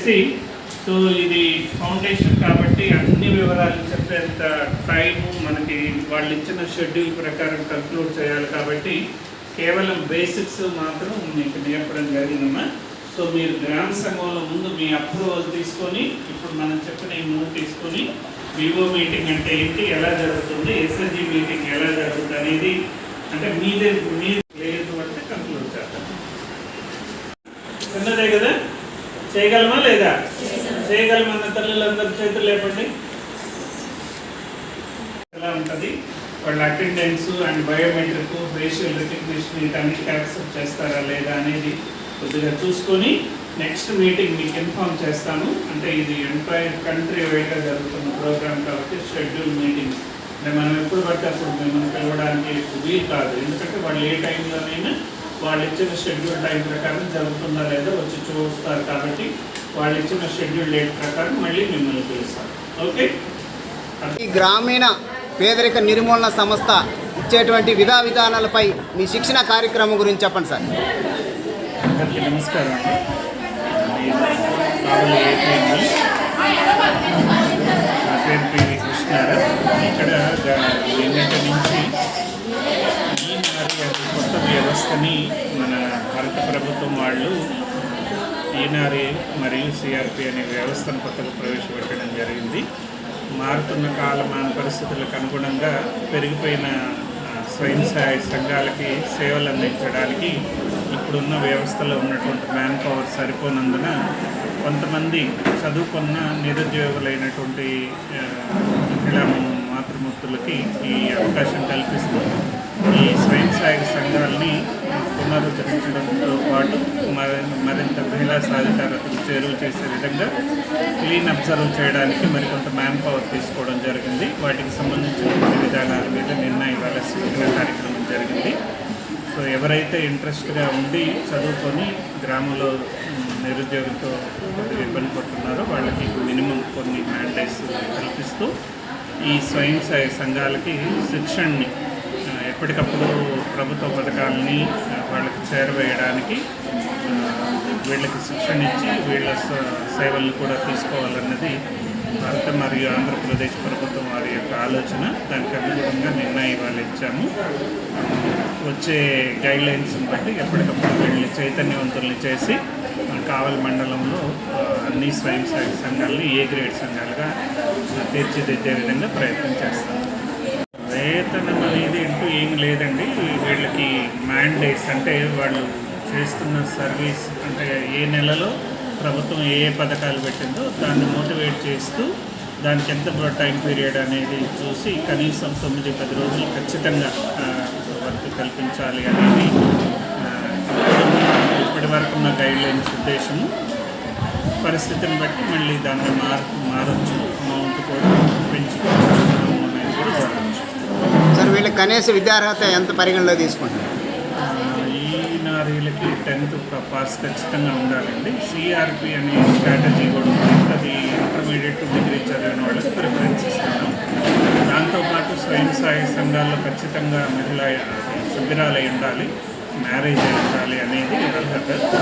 వచ్చేసి సో ఇది ఫౌండేషన్ కాబట్టి అన్ని వివరాలు చెప్పేంత టైము మనకి వాళ్ళు ఇచ్చిన షెడ్యూల్ ప్రకారం కంక్లూడ్ చేయాలి కాబట్టి కేవలం బేసిక్స్ మాత్రం మీకు నేర్పడం జరిగిందమ్మా. సో మీరు గ్రామ సంఘంలో ముందు మీ అప్రూవల్ తీసుకొని ఇప్పుడు మనం చెప్పిన ఈ మూడు తీసుకొని వివో మీటింగ్ అంటే ఏంటి, ఎలా జరుగుతుంది, ఎస్ఎస్జి మీటింగ్ ఎలా జరుగుతుంది అనేది అంటే మీదే లేదు అంటే కంక్లూడ్ చేద్దాం. చిన్నదే కదా, చేయగలమా లేదా? చేయగలమన్న తల్లులందరూ చేతులు లేపండి. ఎలా ఉంటుంది వాళ్ళ attendance and biometric facial recognition వీటన్నిటికీ యాక్సెప్ట్ చేస్తారా లేదా అనేది కొద్దిగా చూసుకొని నెక్స్ట్ మీటింగ్ మీకు ఇన్ఫార్మ్ చేస్తాను. అంటే ఇది ఎంటైర్ కంట్రీ వైడ్గా జరుగుతున్న ప్రోగ్రామ్ కాబట్టి షెడ్యూల్ మీటింగ్ అంటే మనం ఎప్పుడు పడితే అప్పుడు మిమ్మల్ని పిలవడానికి వీలు కాదు. ఎందుకంటే వాళ్ళు ఏ టైంలోనైనా వాళ్ళు ఇచ్చిన షెడ్యూల్ టైం ప్రకారం జరుగుతుందా లేదా వచ్చి చూస్తారు కాబట్టి వాళ్ళు ఇచ్చిన షెడ్యూల్ డేట్ ప్రకారం మళ్ళీ మిమ్మల్ని పిలుస్తారు. ఓకే. ఈ గ్రామీణ పేదరిక నిర్మూలన సంస్థ ఇచ్చేటువంటి విధానాలపై మీ శిక్షణ కార్యక్రమం గురించి చెప్పండి సార్. అందరికీ నమస్కారం అండి. కావలి ఏపీ నా పేరు పివి కృష్ణారావు. ఇక్కడ నిన్నటి నుంచి ఈనారి కొత్త వ్యవస్థని మన భారత ప్రభుత్వం వాళ్ళు ఈనారి మరియు సిఆర్పి అనే వ్యవస్థను కొత్తగా ప్రవేశపెట్టడం జరిగింది. మారుతున్న కాలమాన పరిస్థితులకు అనుగుణంగా పెరిగిపోయిన స్వయం సహాయ సంఘాలకి సేవలు అందించడానికి ఇప్పుడున్న వ్యవస్థలో ఉన్నటువంటి మ్యాన్ పవర్ సరిపోనందున కొంతమంది చదువుకున్న నిరుద్యోగులైనటువంటి మహిళా మాతృమూర్తులకి ఈ అవకాశం కల్పిస్తూ ఈ స్వయం సహాయక సంఘాలని పునరుద్ధరించడంతో పాటు మరింత మహిళా సాధికారతకు చేరువ చేసే విధంగా క్లీన్ అబ్జర్వ్ చేయడానికి మరికొంత మ్యాన్ పవర్ తీసుకోవడం జరిగింది. వాటికి సంబంధించిన కొన్ని విధానాల మీద నిన్న ఇవాళ శిక్షణ కార్యక్రమం జరిగింది. సో ఎవరైతే ఇంట్రెస్ట్గా ఉండి చదువుకొని గ్రామంలో నిరుద్యోగంతో ఇబ్బంది పడుతున్నారో వాళ్ళకి మినిమం కొన్ని మ్యాండేట్స్ కల్పిస్తూ ఈ స్వయం సహాయ సంఘాలకి శిక్షణని ఎప్పటికప్పుడు ప్రభుత్వ పథకాలని వాళ్ళకి చేరవేయడానికి వీళ్ళకి శిక్షణ ఇచ్చి వీళ్ళ సేవలను కూడా తీసుకోవాలన్నది భారత మరియు ఆంధ్రప్రదేశ్ ప్రభుత్వం వారి యొక్క ఆలోచన. దానికి అనుగుణంగా నిన్న ఇవాళ ఇచ్చాము. వచ్చే గైడ్లైన్స్ని బట్టి ఎప్పటికప్పుడు వీళ్ళని చైతన్యవంతుల్ని చేసి కావలి మండలంలో అన్ని స్వయం సహాయక సంఘాలని ఏ గ్రేడ్ సంఘాలుగా తీర్చిదిద్దే విధంగా ప్రయత్నం చేస్తాం. వేతనం అనేది అంటూ ఏం లేదండి. వీళ్ళకి మ్యాండేట్స్ అంటే వాళ్ళు చేస్తున్న సర్వీస్ అంటే ఏ నెలలో ప్రభుత్వం ఏ పథకాలు పెట్టిందో దాన్ని మోటివేట్ చేస్తూ దానికి ఎంత టైం పీరియడ్ అనేది చూసి కనీసం 9-10 రోజులు ఖచ్చితంగా వర్క్ కల్పించాలి అనేది ఇప్పటి వరకు ఉన్న గైడ్లైన్స్ ఉద్దేశము. పరిస్థితిని బట్టి మళ్ళీ దాన్ని మారచ్చు, అమౌంట్ కూడా పెంచుకోవచ్చు అనేది కూడా చూడవచ్చు. సార్ వీళ్ళకి కనీస విద్యార్హత ఎంత పరిగణలో తీసుకుంటారు? ఈనారీలకి 10th పాస్ ఖచ్చితంగా ఉండాలండి. సిఆర్పి అనే స్ట్రాటజీ కూడా ఉంది. అది ఇంటర్మీడియట్ టు డిగ్రీ చదివిన వాళ్ళకి ప్రిఫరెన్స్ ఇస్తున్నాం. దాంతోపాటు స్వయం సహాయక సంఘాల్లో ఖచ్చితంగా మహిళా సభ్యురాలై ఉండాలి, మ్యారేజ్ అయి ఉండాలి అనేది అర్హత.